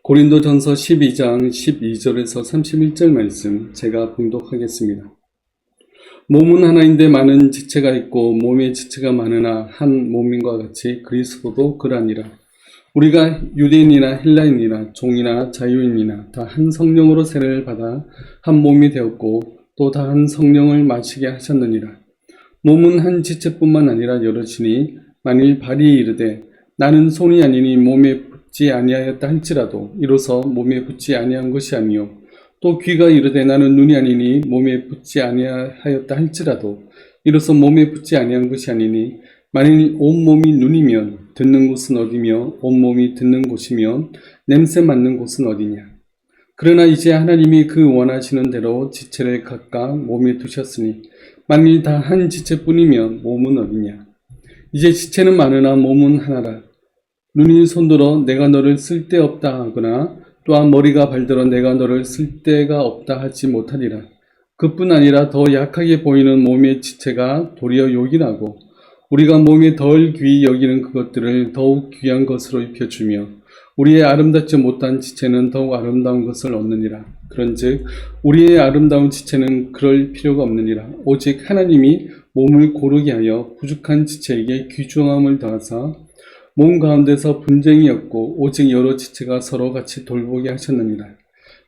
고린도전서 12장 12절에서 31절 말씀 제가 봉독하겠습니다. 몸은 하나인데 많은 지체가 있고 몸에 지체가 많으나 한 몸인과 같이 그리스도도 그러하니라. 우리가 유대인이나 헬라인이나 종이나 자유인이나 다 한 성령으로 세례를 받아 한 몸이 되었고 또 다 한 성령을 마시게 하셨느니라. 몸은 한 지체뿐만 아니라 여럿이니 만일 발이 이르되 나는 손이 아니니 몸에 붙지 아니하였다 할지라도 이로써 몸에 붙지 아니한 것이 아니요 또 귀가 이르되 나는 눈이 아니니 몸에 붙지 아니하였다 할지라도 이로써 몸에 붙지 아니한 것이 아니니 만일 온몸이 눈이면 듣는 곳은 어디며 온몸이 듣는 곳이면 냄새 맡는 곳은 어디냐. 그러나 이제 하나님이 그 원하시는 대로 지체를 각각 몸에 두셨으니 만일 다 한 지체뿐이면 몸은 어디냐. 이제 지체는 많으나 몸은 하나라. 눈이 손들어 내가 너를 쓸데없다 하거나 또한 머리가 발들어 내가 너를 쓸데가 없다 하지 못하리라. 그뿐 아니라 더 약하게 보이는 몸의 지체가 도리어 요긴하고 우리가 몸에 덜 귀히 여기는 그것들을 더욱 귀한 것으로 입혀주며 우리의 아름답지 못한 지체는 더욱 아름다운 것을 얻느니라. 그런즉 우리의 아름다운 지체는 그럴 필요가 없느니라. 오직 하나님이 몸을 고르게 하여 부족한 지체에게 귀중함을 더하사 몸 가운데서 분쟁이 없고 오직 여러 지체가 서로 같이 돌보게 하셨느니라.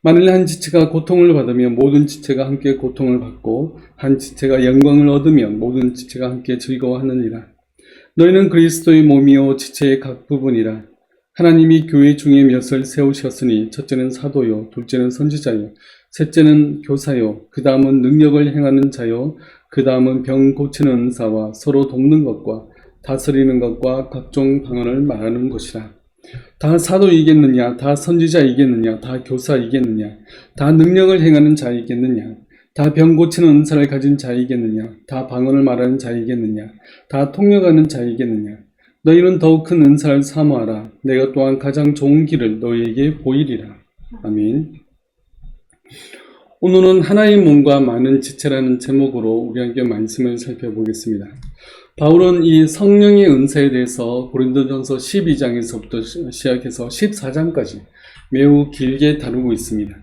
만일 한 지체가 고통을 받으면 모든 지체가 함께 고통을 받고 한 지체가 영광을 얻으면 모든 지체가 함께 즐거워하느니라. 너희는 그리스도의 몸이요 지체의 각 부분이라. 하나님이 교회 중에 몇을 세우셨으니 첫째는 사도요 둘째는 선지자요 셋째는 교사요 그 다음은 능력을 행하는 자요 그 다음은 병 고치는 은사와 서로 돕는 것과 다스리는 것과 각종 방언을 말하는 것이라. 다 사도이겠느냐, 다 선지자이겠느냐, 다 교사이겠느냐, 다 능력을 행하는 자이겠느냐, 다 병 고치는 은사를 가진 자이겠느냐, 다 방언을 말하는 자이겠느냐, 다 통역하는 자이겠느냐. 너희는 더욱 큰 은사를 사모하라. 내가 또한 가장 좋은 길을 너희에게 보이리라. 아멘. 오늘은 하나의 몸과 많은 지체라는 제목으로 우리 함께 말씀을 살펴보겠습니다. 바울은 이 성령의 은사에 대해서 고린도전서 12장에서부터 시작해서 14장까지 매우 길게 다루고 있습니다.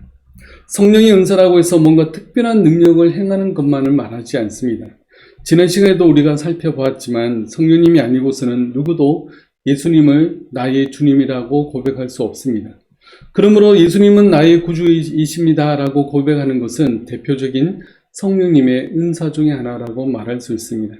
성령의 은사라고 해서 뭔가 특별한 능력을 행하는 것만을 말하지 않습니다. 지난 시간에도 우리가 살펴보았지만 성령님이 아니고서는 누구도 예수님을 나의 주님이라고 고백할 수 없습니다. 그러므로 예수님은 나의 구주이십니다 라고 고백하는 것은 대표적인 성령님의 은사 중에 하나라고 말할 수 있습니다.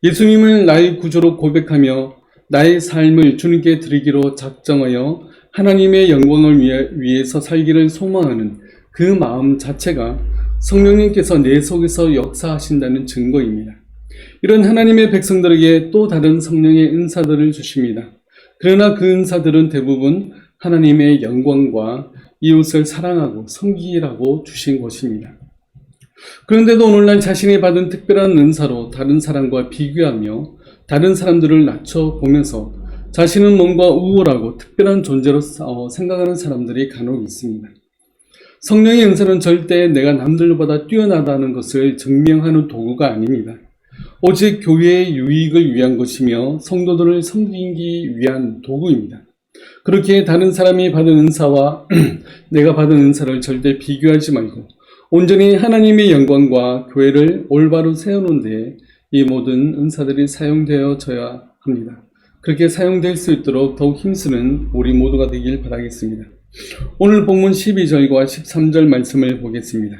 예수님을 나의 구주로 고백하며 나의 삶을 주님께 드리기로 작정하여 하나님의 영광을 위해서 살기를 소망하는 그 마음 자체가 성령님께서 내 속에서 역사하신다는 증거입니다. 이런 하나님의 백성들에게 또 다른 성령의 은사들을 주십니다. 그러나 그 은사들은 대부분 하나님의 영광과 이웃을 사랑하고 섬기라고 주신 것입니다. 그런데도 오늘날 자신이 받은 특별한 은사로 다른 사람과 비교하며 다른 사람들을 낮춰보면서 자신은 뭔가 우월하고 특별한 존재로 생각하는 사람들이 간혹 있습니다. 성령의 은사는 절대 내가 남들보다 뛰어나다는 것을 증명하는 도구가 아닙니다. 오직 교회의 유익을 위한 것이며 성도들을 섬기기 위한 도구입니다. 그렇게 다른 사람이 받은 은사와 내가 받은 은사를 절대 비교하지 말고 온전히 하나님의 영광과 교회를 올바로 세우는 데 이 모든 은사들이 사용되어져야 합니다. 그렇게 사용될 수 있도록 더욱 힘쓰는 우리 모두가 되길 바라겠습니다. 오늘 본문 12절과 13절 말씀을 보겠습니다.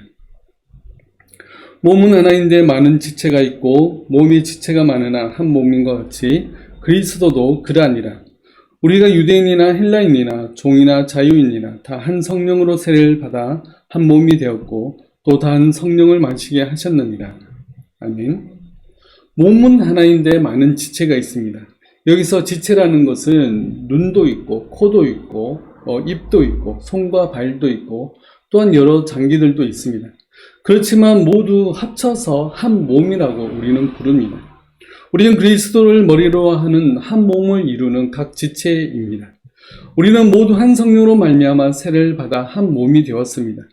몸은 하나인데 많은 지체가 있고 몸의 지체가 많으나 한 몸인과 같이 그리스도도 그러하니라. 우리가 유대인이나 헬라인이나 종이나 자유인이나 다 한 성령으로 세례를 받아 한 몸이 되었고 또 다 한 성령을 마시게 하셨느니라. 아멘. 몸은 하나인데 많은 지체가 있습니다. 여기서 지체라는 것은 눈도 있고 코도 있고 입도 있고 손과 발도 있고 또한 여러 장기들도 있습니다. 그렇지만 모두 합쳐서 한 몸이라고 우리는 부릅니다. 우리는 그리스도를 머리로 하는 한 몸을 이루는 각 지체입니다. 우리는 모두 한 성령으로 말미암아 세례를 받아 한 몸이 되었습니다.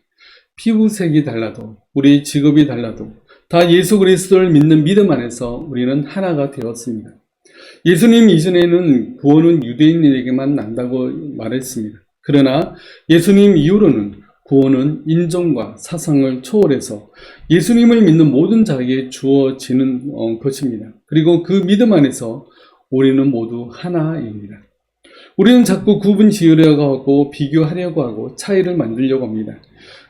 피부색이 달라도 우리 직업이 달라도 다 예수 그리스도를 믿는 믿음 안에서 우리는 하나가 되었습니다. 예수님 이전에는 구원은 유대인에게만 난다고 말했습니다. 그러나 예수님 이후로는 구원은 인종과 사상을 초월해서 예수님을 믿는 모든 자에게 주어지는 것입니다. 그리고 그 믿음 안에서 우리는 모두 하나입니다. 우리는 자꾸 구분 지으려고 하고 비교하려고 하고 차이를 만들려고 합니다.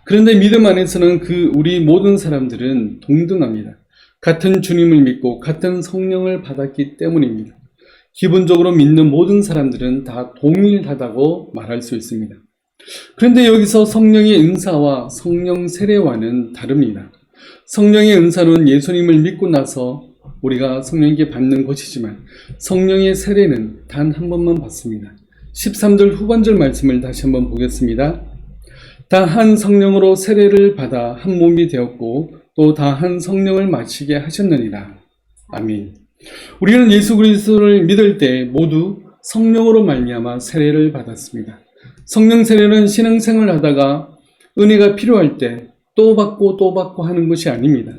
그런데 믿음 안에서는 우리 모든 사람들은 동등합니다. 같은 주님을 믿고 같은 성령을 받았기 때문입니다. 기본적으로 믿는 모든 사람들은 다 동일하다고 말할 수 있습니다. 그런데 여기서 성령의 은사와 성령 세례와는 다릅니다. 성령의 은사는 예수님을 믿고 나서 우리가 성령께 받는 것이지만 성령의 세례는 단 한 번만 받습니다. 13절 후반절 말씀을 다시 한번 보겠습니다. 다 한 성령으로 세례를 받아 한 몸이 되었고 또 다 한 성령을 마시게 하셨느니라. 아멘. 우리는 예수 그리스도를 믿을 때 모두 성령으로 말미암아 세례를 받았습니다. 성령 세례는 신앙생활을 하다가 은혜가 필요할 때 또 받고 또 받고 하는 것이 아닙니다.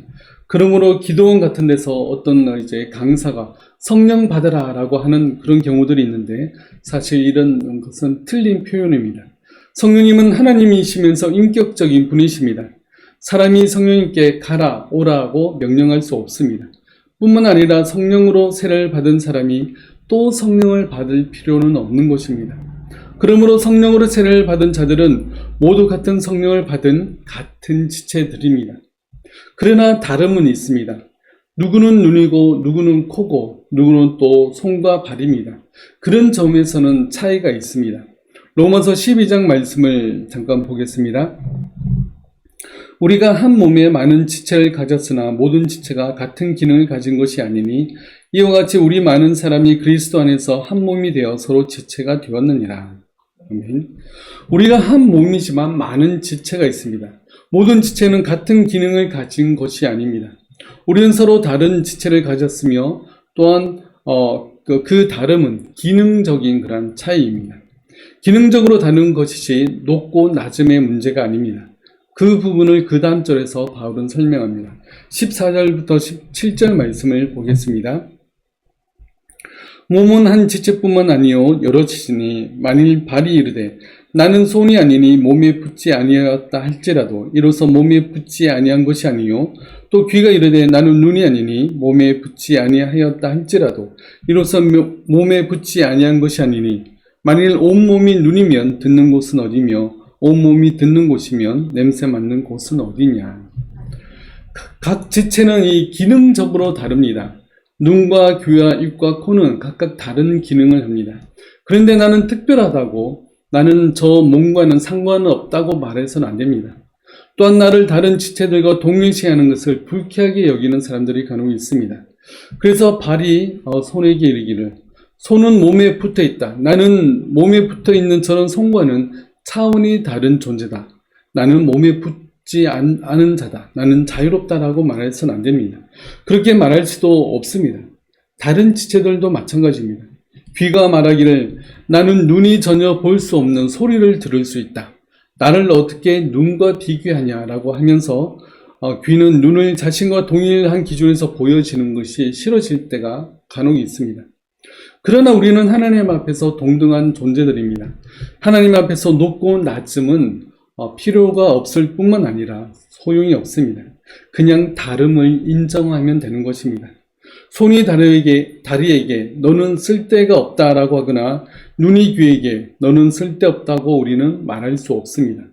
그러므로 기도원 같은 데서 어떤 강사가 성령 받으라 라고 하는 그런 경우들이 있는데 사실 이런 것은 틀린 표현입니다. 성령님은 하나님이시면서 인격적인 분이십니다. 사람이 성령님께 가라 오라고 명령할 수 없습니다. 뿐만 아니라 성령으로 세례를 받은 사람이 또 성령을 받을 필요는 없는 것입니다. 그러므로 성령으로 세례를 받은 자들은 모두 같은 성령을 받은 같은 지체들입니다. 그러나 다름은 있습니다. 누구는 눈이고 누구는 코고 누구는 또 손과 발입니다. 그런 점에서는 차이가 있습니다. 로마서 12장 말씀을 잠깐 보겠습니다. 우리가 한 몸에 많은 지체를 가졌으나 모든 지체가 같은 기능을 가진 것이 아니니 이와 같이 우리 많은 사람이 그리스도 안에서 한 몸이 되어 서로 지체가 되었느니라. 아멘. 우리가 한 몸이지만 많은 지체가 있습니다. 모든 지체는 같은 기능을 가진 것이 아닙니다. 우리는 서로 다른 지체를 가졌으며 또한 그 다름은 기능적인 그런 차이입니다. 기능적으로 다른 것이지 높고 낮음의 문제가 아닙니다. 그 부분을 그 다음 절에서 바울은 설명합니다. 14절부터 17절 말씀을 보겠습니다. 몸은 한 지체뿐만 아니요 여러 지체니 만일 발이 이르되 나는 손이 아니니 몸에 붙지 아니하였다 할지라도 이로써 몸에 붙지 아니한 것이 아니요 또 귀가 이르되 나는 눈이 아니니 몸에 붙지 아니하였다 할지라도 이로써 몸에 붙지 아니한 것이 아니니 만일 온몸이 눈이면 듣는 곳은 어디며 온몸이 듣는 곳이면 냄새 맡는 곳은 어디냐. 각 지체는 이 기능적으로 다릅니다. 눈과 귀와 입과 코는 각각 다른 기능을 합니다. 그런데 나는 특별하다고 나는 저 몸과는 상관은 없다고 말해서는 안 됩니다. 또한 나를 다른 지체들과 동일시하는 것을 불쾌하게 여기는 사람들이 간혹 있습니다. 그래서 발이 손에게 이르기를 손은 몸에 붙어 있다. 나는 몸에 붙어 있는 저런 손과는 차원이 다른 존재다. 나는 몸에 붙지 않은 자다. 나는 자유롭다라고 말해서는 안 됩니다. 그렇게 말할 수도 없습니다. 다른 지체들도 마찬가지입니다. 귀가 말하기를 나는 눈이 전혀 볼 수 없는 소리를 들을 수 있다. 나를 어떻게 눈과 비교하냐라고 하면서 귀는 눈을 자신과 동일한 기준에서 보여지는 것이 싫어질 때가 간혹 있습니다. 그러나 우리는 하나님 앞에서 동등한 존재들입니다. 하나님 앞에서 높고 낮음은 필요가 없을 뿐만 아니라 소용이 없습니다. 그냥 다름을 인정하면 되는 것입니다. 손이 다리에게 너는 쓸데가 없다라고 하거나 눈이 귀에게 너는 쓸데없다고 우리는 말할 수 없습니다.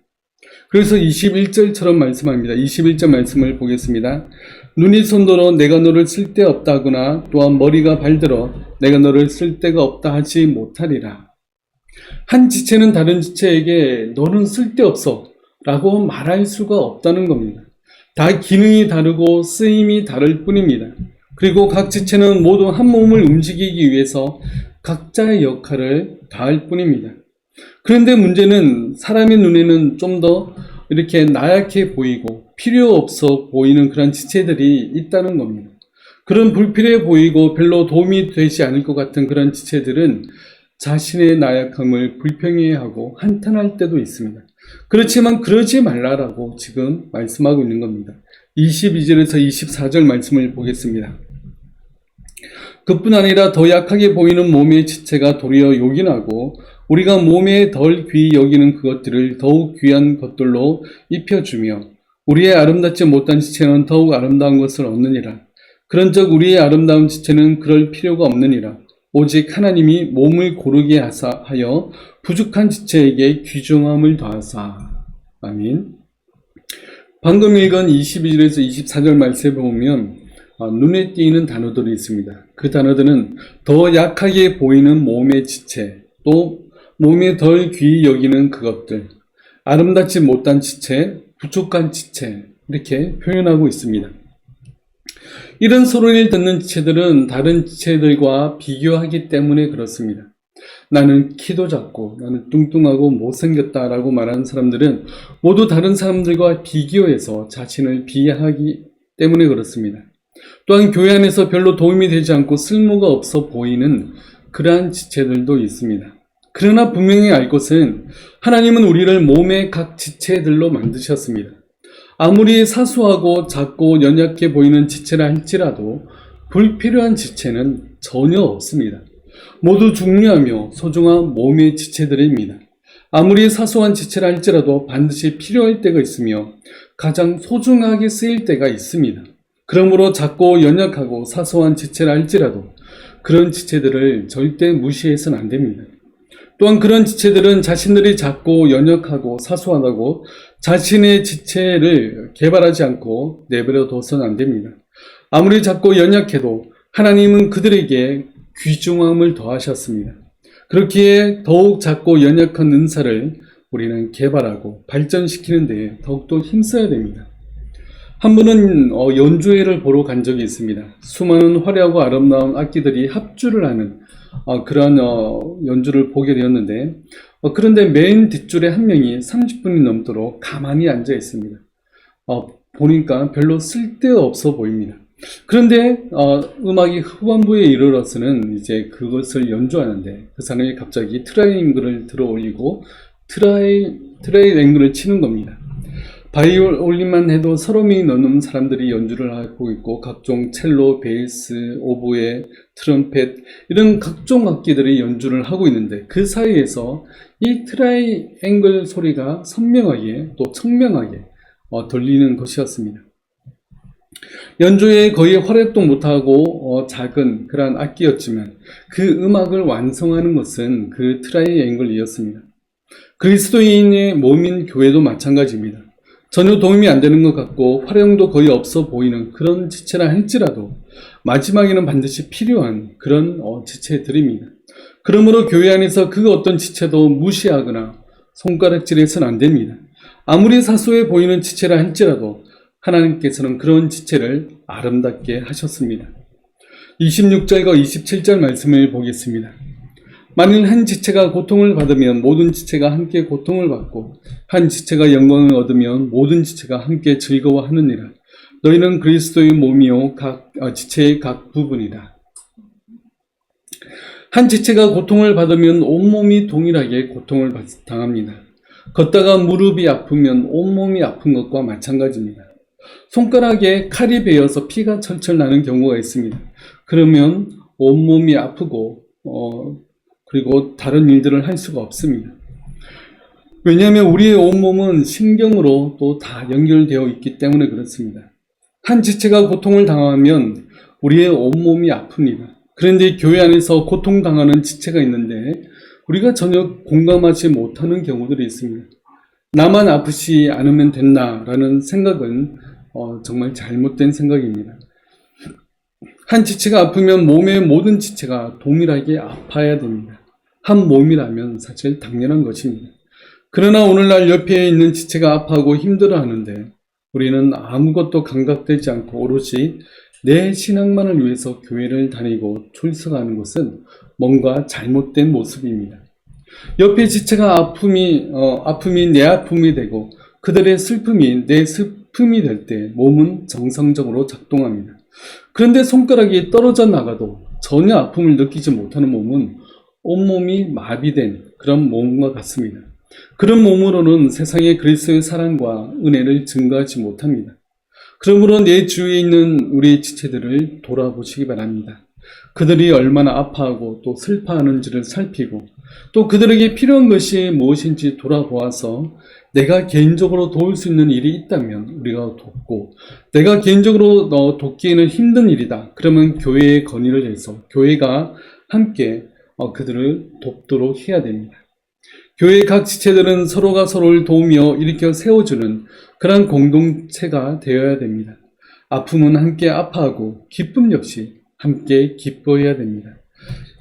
그래서 21절처럼 말씀합니다. 21절 말씀을 보겠습니다. 눈이 손들어 내가 너를 쓸데없다거나 또한 머리가 발들어 내가 너를 쓸데가 없다 하지 못하리라. 한 지체는 다른 지체에게 너는 쓸데없어 라고 말할 수가 없다는 겁니다. 다 기능이 다르고 쓰임이 다를 뿐입니다. 그리고 각 지체는 모두 한 몸을 움직이기 위해서 각자의 역할을 다할 뿐입니다. 그런데 문제는 사람의 눈에는 좀 더 이렇게 나약해 보이고 필요 없어 보이는 그런 지체들이 있다는 겁니다. 그런 불필요해 보이고 별로 도움이 되지 않을 것 같은 그런 지체들은 자신의 나약함을 불평해하고 한탄할 때도 있습니다. 그렇지만 그러지 말라라고 지금 말씀하고 있는 겁니다. 22절에서 24절 말씀을 보겠습니다. 그뿐 아니라 더 약하게 보이는 몸의 지체가 도리어 요긴하고 우리가 몸에 덜 귀히 여기는 그것들을 더욱 귀한 것들로 입혀주며 우리의 아름답지 못한 지체는 더욱 아름다운 것을 얻느니라. 그런즉 우리의 아름다운 지체는 그럴 필요가 없느니라. 오직 하나님이 몸을 고르게 하여 부족한 지체에게 귀중함을 더하사. 아멘. 방금 읽은 22절에서 24절 말씀에 보면 눈에 띄는 단어들이 있습니다. 그 단어들은 더 약하게 보이는 몸의 지체, 또 몸에 덜 귀히 여기는 그것들, 아름답지 못한 지체, 부족한 지체, 이렇게 표현하고 있습니다. 이런 소리를 듣는 지체들은 다른 지체들과 비교하기 때문에 그렇습니다. 나는 키도 작고 나는 뚱뚱하고 못생겼다라고 말하는 사람들은 모두 다른 사람들과 비교해서 자신을 비하하기 때문에 그렇습니다. 또한 교회 안에서 별로 도움이 되지 않고 쓸모가 없어 보이는 그러한 지체들도 있습니다. 그러나 분명히 알 것은 하나님은 우리를 몸의 각 지체들로 만드셨습니다. 아무리 사소하고 작고 연약해 보이는 지체라 할지라도 불필요한 지체는 전혀 없습니다. 모두 중요하며 소중한 몸의 지체들입니다. 아무리 사소한 지체라 할지라도 반드시 필요할 때가 있으며 가장 소중하게 쓰일 때가 있습니다. 그러므로 작고 연약하고 사소한 지체라 할지라도 그런 지체들을 절대 무시해서는 안 됩니다. 또한 그런 지체들은 자신들이 작고 연약하고 사소하다고 자신의 지체를 개발하지 않고 내버려 둬서는 안 됩니다. 아무리 작고 연약해도 하나님은 그들에게 귀중함을 더하셨습니다. 그렇기에 더욱 작고 연약한 은사를 우리는 개발하고 발전시키는 데 더욱더 힘써야 됩니다. 한 번은 연주회를 보러 간 적이 있습니다. 수많은 화려하고 아름다운 악기들이 합주를 하는 그런 연주를 보게 되었는데 그런데 맨 뒷줄에 한 명이 30분이 넘도록 가만히 앉아 있습니다. 보니까 별로 쓸데없어 보입니다. 그런데 음악이 후반부에 이르러서는 이제 그것을 연주하는데 그 사람이 갑자기 트라이앵글을 들어 올리고 트라이앵글을 치는 겁니다. 바이올린만 해도 서너 명이 넘는 사람들이 연주를 하고 있고 각종 첼로, 베이스, 오보에, 트럼펫 이런 각종 악기들이 연주를 하고 있는데 그 사이에서 이 트라이앵글 소리가 선명하게 또 청명하게 들리는 것이었습니다. 연주에 거의 활약도 못하고 작은 그러한 악기였지만 그 음악을 완성하는 것은 그 트라이앵글이었습니다. 그리스도인의 몸인 교회도 마찬가지입니다. 전혀 도움이 안 되는 것 같고 활용도 거의 없어 보이는 그런 지체라 할지라도 마지막에는 반드시 필요한 그런 지체들입니다. 그러므로 교회 안에서 그 어떤 지체도 무시하거나 손가락질해서는 안 됩니다. 아무리 사소해 보이는 지체라 할지라도 하나님께서는 그런 지체를 아름답게 하셨습니다. 26절과 27절 말씀을 보겠습니다. 만일 한 지체가 고통을 받으면 모든 지체가 함께 고통을 받고 한 지체가 영광을 얻으면 모든 지체가 함께 즐거워하느니라. 너희는 그리스도의 몸이요 지체의 각 부분이라. 한 지체가 고통을 받으면 온몸이 동일하게 고통을 당합니다. 걷다가 무릎이 아프면 온몸이 아픈 것과 마찬가지입니다. 손가락에 칼이 베어서 피가 철철 나는 경우가 있습니다. 그러면 온몸이 아프고 그리고 다른 일들을 할 수가 없습니다. 왜냐하면 우리의 온몸은 신경으로 또 다 연결되어 있기 때문에 그렇습니다. 한 지체가 고통을 당하면 우리의 온몸이 아픕니다. 그런데 교회 안에서 고통당하는 지체가 있는데 우리가 전혀 공감하지 못하는 경우들이 있습니다. 나만 아프지 않으면 된다라는 생각은 정말 잘못된 생각입니다. 한 지체가 아프면 몸의 모든 지체가 동일하게 아파야 됩니다. 한 몸이라면 사실 당연한 것입니다. 그러나 오늘날 옆에 있는 지체가 아파하고 힘들어하는데 우리는 아무것도 감각되지 않고 오롯이 내 신앙만을 위해서 교회를 다니고 출석하는 것은 뭔가 잘못된 모습입니다. 옆에 지체가 아픔이 내 아픔이 되고 그들의 슬픔이 내 슬픔이 될 때 몸은 정상적으로 작동합니다. 그런데 손가락이 떨어져 나가도 전혀 아픔을 느끼지 못하는 몸은 온몸이 마비된 그런 몸과 같습니다. 그런 몸으로는 세상의 그리스도의 사랑과 은혜를 증거하지 못합니다. 그러므로 내 주위에 있는 우리 지체들을 돌아보시기 바랍니다. 그들이 얼마나 아파하고 또 슬퍼하는지를 살피고 또 그들에게 필요한 것이 무엇인지 돌아보아서 내가 개인적으로 도울 수 있는 일이 있다면 우리가 돕고, 내가 개인적으로 돕기에는 힘든 일이다. 그러면 교회에 건의를 해서 교회가 함께 그들을 돕도록 해야 됩니다. 교회의 각 지체들은 서로가 서로를 도우며 일으켜 세워주는 그러한 공동체가 되어야 됩니다. 아픔은 함께 아파하고 기쁨 역시 함께 기뻐해야 됩니다.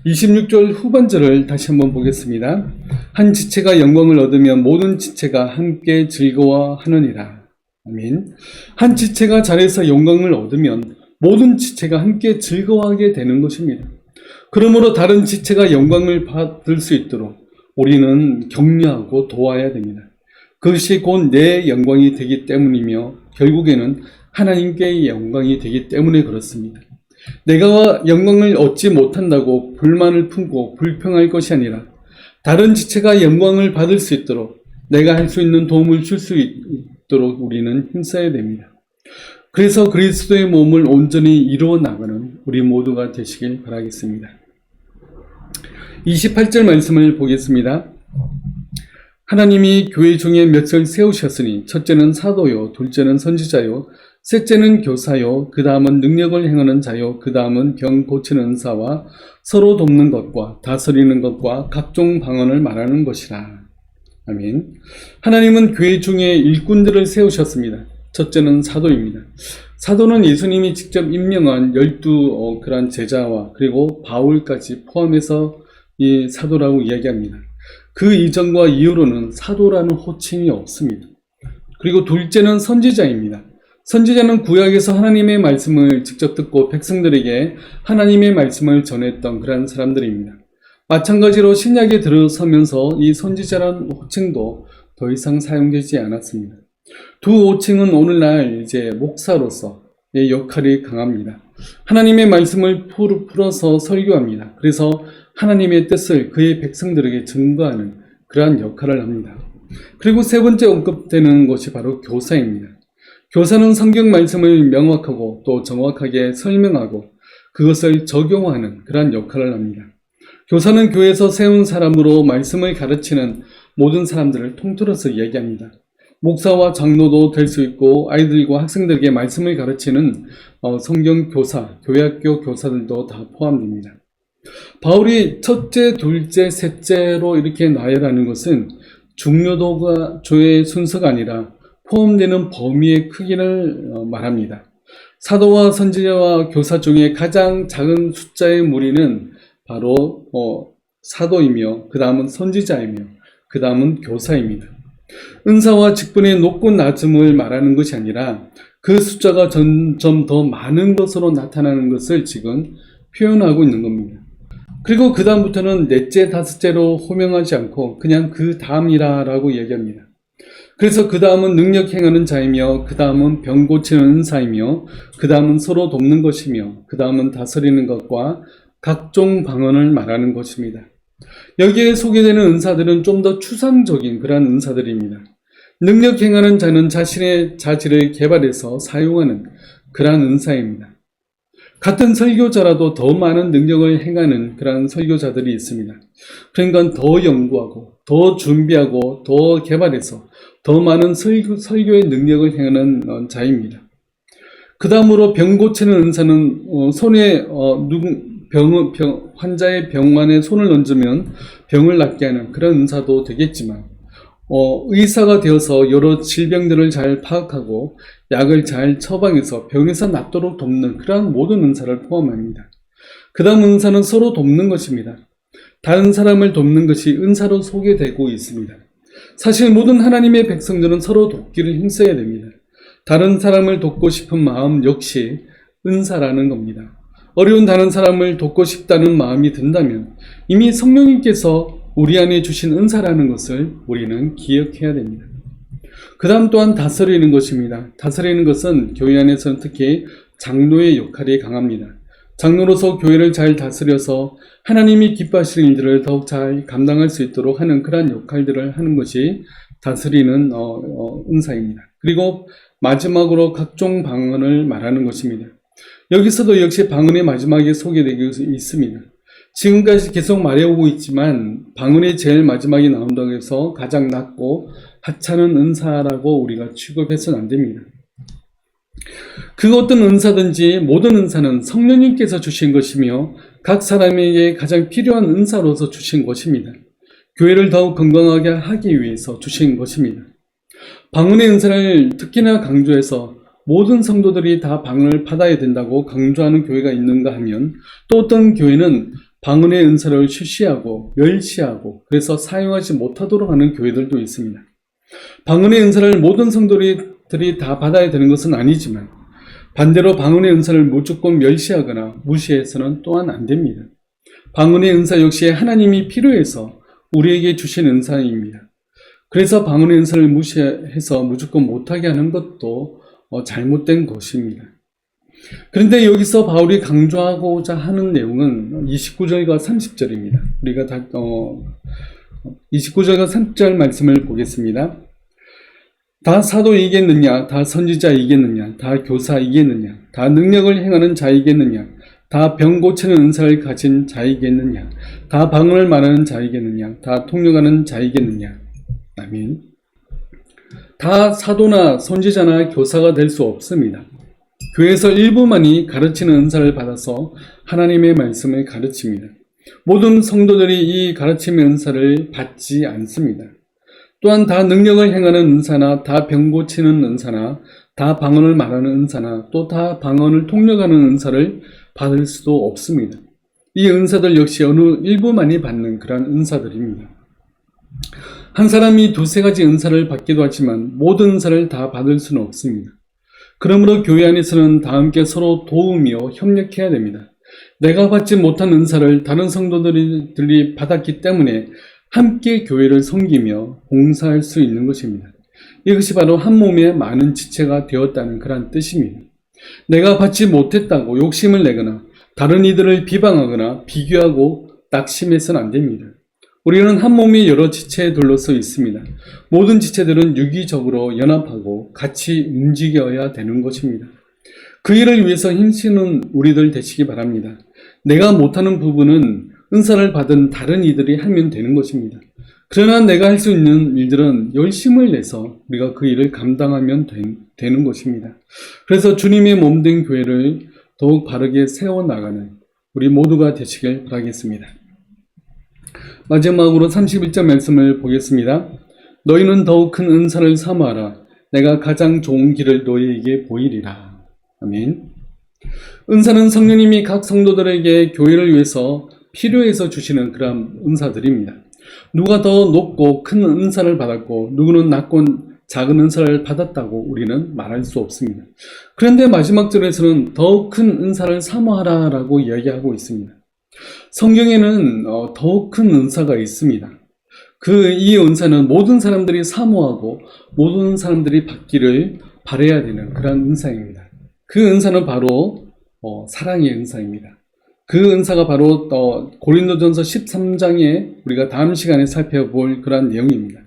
26절 후반절을 다시 한번 보겠습니다. 한 지체가 영광을 얻으면 모든 지체가 함께 즐거워하느니라. 아멘. 한 지체가 잘해서 영광을 얻으면 모든 지체가 함께 즐거워하게 되는 것입니다. 그러므로 다른 지체가 영광을 받을 수 있도록 우리는 격려하고 도와야 됩니다. 그것이 곧 내 영광이 되기 때문이며 결국에는 하나님께의 영광이 되기 때문에 그렇습니다. 내가 영광을 얻지 못한다고 불만을 품고 불평할 것이 아니라 다른 지체가 영광을 받을 수 있도록 내가 할 수 있는 도움을 줄 수 있도록 우리는 힘써야 됩니다. 그래서 그리스도의 몸을 온전히 이루어 나가는 우리 모두가 되시길 바라겠습니다. 28절 말씀을 보겠습니다. 하나님이 교회 중에 몇을 세우셨으니 첫째는 사도요, 둘째는 선지자요, 셋째는 교사요, 그 다음은 능력을 행하는 자요, 그 다음은 병 고치는 은사와 서로 돕는 것과 다스리는 것과 각종 방언을 말하는 것이라. 아멘. 하나님은 교회 중에 일꾼들을 세우셨습니다. 첫째는 사도입니다. 사도는 예수님이 직접 임명한 12 그런 제자와 그리고 바울까지 포함해서 이 사도라고 이야기합니다. 그 이전과 이후로는 사도라는 호칭이 없습니다. 그리고 둘째는 선지자입니다. 선지자는 구약에서 하나님의 말씀을 직접 듣고 백성들에게 하나님의 말씀을 전했던 그런 사람들입니다. 마찬가지로 신약에 들어서면서 이 선지자라는 호칭도 더 이상 사용되지 않았습니다. 두 호칭은 오늘날 이제 목사로서의 역할이 강합니다. 하나님의 말씀을 풀어서 설교합니다. 그래서 하나님의 뜻을 그의 백성들에게 증거하는 그러한 역할을 합니다. 그리고 세 번째 언급되는 것이 바로 교사입니다. 교사는 성경 말씀을 명확하고 또 정확하게 설명하고 그것을 적용하는 그러한 역할을 합니다. 교사는 교회에서 세운 사람으로 말씀을 가르치는 모든 사람들을 통틀어서 이야기합니다. 목사와 장로도 될 수 있고 아이들과 학생들에게 말씀을 가르치는 성경 교사, 교회학교 교사들도 다 포함됩니다. 바울이 첫째, 둘째, 셋째로 이렇게 나열하는 것은 중요도가 조의 순서가 아니라 포함되는 범위의 크기를 말합니다. 사도와 선지자와 교사 중에 가장 작은 숫자의 무리는 바로 사도이며 그 다음은 선지자이며 그 다음은 교사입니다. 은사와 직분의 높고 낮음을 말하는 것이 아니라 그 숫자가 점점 더 많은 것으로 나타나는 것을 지금 표현하고 있는 겁니다. 그리고 그 다음부터는 넷째, 다섯째로 호명하지 않고 그냥 그 다음이라고 얘기합니다. 그래서 그 다음은 능력 행하는 자이며 그 다음은 병 고치는 은사이며 그 다음은 서로 돕는 것이며 그 다음은 다스리는 것과 각종 방언을 말하는 것입니다. 여기에 소개되는 은사들은 좀 더 추상적인 그러한 은사들입니다. 능력 행하는 자는 자신의 자질을 개발해서 사용하는 그러한 은사입니다. 같은 설교자라도 더 많은 능력을 행하는 그러한 설교자들이 있습니다. 그러니까 더 연구하고 더 준비하고 더 개발해서 더 많은 설교의 능력을 행하는 자입니다. 그 다음으로 병 고치는 은사는 손에 환자의 병환에 손을 얹으면 병을 낫게 하는 그런 은사도 되겠지만 의사가 되어서 여러 질병들을 잘 파악하고 약을 잘 처방해서 병에서 낫도록 돕는 그러한 모든 은사를 포함합니다. 그 다음 은사는 서로 돕는 것입니다. 다른 사람을 돕는 것이 은사로 소개되고 있습니다. 사실 모든 하나님의 백성들은 서로 돕기를 힘써야 됩니다. 다른 사람을 돕고 싶은 마음 역시 은사라는 겁니다. 어려운 다른 사람을 돕고 싶다는 마음이 든다면 이미 성령님께서 우리 안에 주신 은사라는 것을 우리는 기억해야 됩니다. 그 다음 또한 다스리는 것입니다. 다스리는 것은 교회 안에서는 특히 장로의 역할이 강합니다. 장로로서 교회를 잘 다스려서 하나님이 기뻐하시는 일들을 더욱 잘 감당할 수 있도록 하는 그러한 역할들을 하는 것이 다스리는 은사입니다. 그리고 마지막으로 각종 방언을 말하는 것입니다. 여기서도 역시 방언의 마지막에 소개되고 있습니다. 지금까지 계속 말해오고 있지만 방언이 제일 마지막에 나온다고 해서 가장 낮고 하찮은 은사라고 우리가 취급해서는 안 됩니다. 그 어떤 은사든지 모든 은사는 성령님께서 주신 것이며 각 사람에게 가장 필요한 은사로서 주신 것입니다. 교회를 더욱 건강하게 하기 위해서 주신 것입니다. 방언의 은사를 특히나 강조해서 모든 성도들이 다 방언을 받아야 된다고 강조하는 교회가 있는가 하면 또 어떤 교회는 방언의 은사를 쉬쉬하고 멸시하고 그래서 사용하지 못하도록 하는 교회들도 있습니다. 방언의 은사를 모든 성도들이 다 받아야 되는 것은 아니지만 반대로 방언의 은사를 무조건 멸시하거나 무시해서는 또한 안 됩니다. 방언의 은사 역시 하나님이 필요해서 우리에게 주신 은사입니다. 그래서 방언의 은사를 무시해서 무조건 못하게 하는 것도 잘못된 것입니다. 그런데 여기서 바울이 강조하고자 하는 내용은 29절과 30절입니다. 우리가 29절과 30절 말씀을 보겠습니다. 다 사도이겠느냐, 다 선지자이겠느냐, 다 교사이겠느냐, 다 능력을 행하는 자이겠느냐, 다 병 고치는 은사를 가진 자이겠느냐, 다 방언을 말하는 자이겠느냐, 다 통역하는 자이겠느냐. 아멘. 다 사도나 선지자나 교사가 될 수 없습니다. 교회에서 일부만이 가르치는 은사를 받아서 하나님의 말씀을 가르칩니다. 모든 성도들이 이 가르침의 은사를 받지 않습니다. 또한 다 능력을 행하는 은사나 다 병 고치는 은사나 다 방언을 말하는 은사나 또 다 방언을 통역하는 은사를 받을 수도 없습니다. 이 은사들 역시 어느 일부만이 받는 그러한 은사들입니다. 한 사람이 두세 가지 은사를 받기도 하지만 모든 은사를 다 받을 수는 없습니다. 그러므로 교회 안에서는 다 함께 서로 도우며 협력해야 됩니다. 내가 받지 못한 은사를 다른 성도들이 받았기 때문에 함께 교회를 섬기며 봉사할 수 있는 것입니다. 이것이 바로 한 몸에 많은 지체가 되었다는 그런 뜻입니다. 내가 받지 못했다고 욕심을 내거나 다른 이들을 비방하거나 비교하고 낙심해서는 안 됩니다. 우리는 한 몸이 여러 지체에 둘러서 있습니다. 모든 지체들은 유기적으로 연합하고 같이 움직여야 되는 것입니다. 그 일을 위해서 힘쓰는 우리들 되시기 바랍니다. 내가 못하는 부분은 은사를 받은 다른 이들이 하면 되는 것입니다. 그러나 내가 할 수 있는 일들은 열심을 내서 우리가 그 일을 감당하면 되는 것입니다. 그래서 주님의 몸된 교회를 더욱 바르게 세워나가는 우리 모두가 되시길 바라겠습니다. 마지막으로 31절 말씀을 보겠습니다. 너희는 더욱 큰 은사를 사모하라. 내가 가장 좋은 길을 너희에게 보이리라. 아멘. 은사는 성령님이 각 성도들에게 교회를 위해서 필요해서 주시는 그런 은사들입니다. 누가 더 높고 큰 은사를 받았고 누구는 낮고 작은 은사를 받았다고 우리는 말할 수 없습니다. 그런데 마지막 절에서는 더욱 큰 은사를 사모하라 라고 이야기하고 있습니다. 성경에는 더욱 큰 은사가 있습니다. 이 은사는 모든 사람들이 사모하고 모든 사람들이 받기를 바라야 되는 그런 은사입니다. 그 은사는 바로 사랑의 은사입니다. 그 은사가 바로 고린도전서 13장에 우리가 다음 시간에 살펴볼 그런 내용입니다.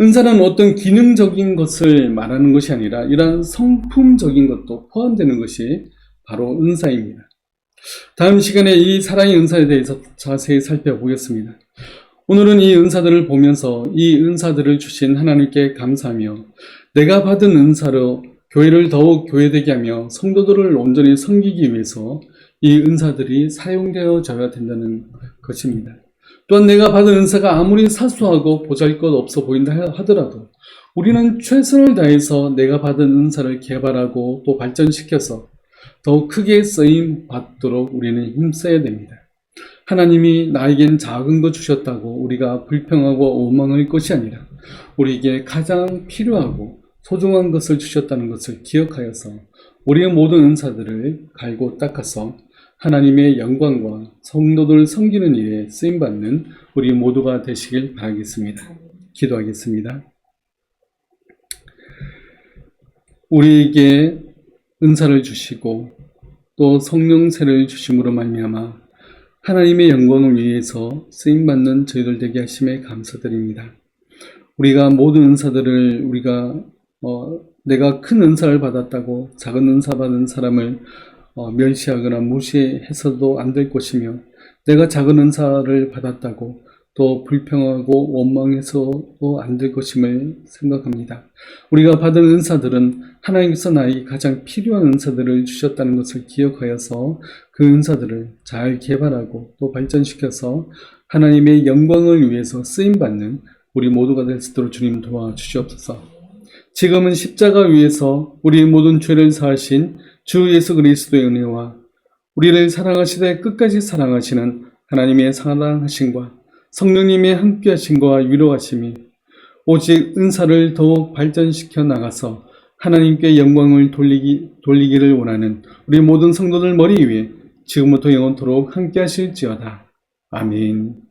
은사는 어떤 기능적인 것을 말하는 것이 아니라 이러한 성품적인 것도 포함되는 것이 바로 은사입니다. 다음 시간에 이 사랑의 은사에 대해서 자세히 살펴보겠습니다. 오늘은 이 은사들을 보면서 이 은사들을 주신 하나님께 감사하며 내가 받은 은사로 교회를 더욱 교회되게 하며 성도들을 온전히 섬기기 위해서 이 은사들이 사용되어져야 된다는 것입니다. 또한 내가 받은 은사가 아무리 사소하고 보잘것없어 보인다 하더라도 우리는 최선을 다해서 내가 받은 은사를 개발하고 또 발전시켜서 더욱 크게 쓰임 받도록 우리는 힘써야 됩니다. 하나님이 나에겐 작은 것 주셨다고 우리가 불평하고 원망할 것이 아니라 우리에게 가장 필요하고 소중한 것을 주셨다는 것을 기억하여서 우리의 모든 은사들을 갈고 닦아서 하나님의 영광과 성도들 섬기는 일에 쓰임받는 우리 모두가 되시길 바라겠습니다. 기도하겠습니다. 우리에게 은사를 주시고 또 성령세를 주심으로 말미암아 하나님의 영광을 위해서 쓰임받는 저희들 되게 하심에 감사드립니다. 우리가 모든 은사들을 내가 큰 은사를 받았다고 작은 은사 받은 사람을 멸시하거나 무시해서도 안 될 것이며 내가 작은 은사를 받았다고 또 불평하고 원망해서도 안 될 것임을 생각합니다. 우리가 받은 은사들은 하나님께서 나에게 가장 필요한 은사들을 주셨다는 것을 기억하여서 그 은사들을 잘 개발하고 또 발전시켜서 하나님의 영광을 위해서 쓰임받는 우리 모두가 될 수 있도록 주님 도와주시옵소서. 지금은 십자가 위에서 우리의 모든 죄를 사하신 주 예수 그리스도의 은혜와 우리를 사랑하시되 끝까지 사랑하시는 하나님의 사랑하심과 성령님의 함께하심과 위로하심이 오직 은사를 더욱 발전시켜 나가서 하나님께 영광을 돌리기를 원하는 우리 모든 성도들 머리 위에 지금부터 영원토록 함께하실지어다. 아멘.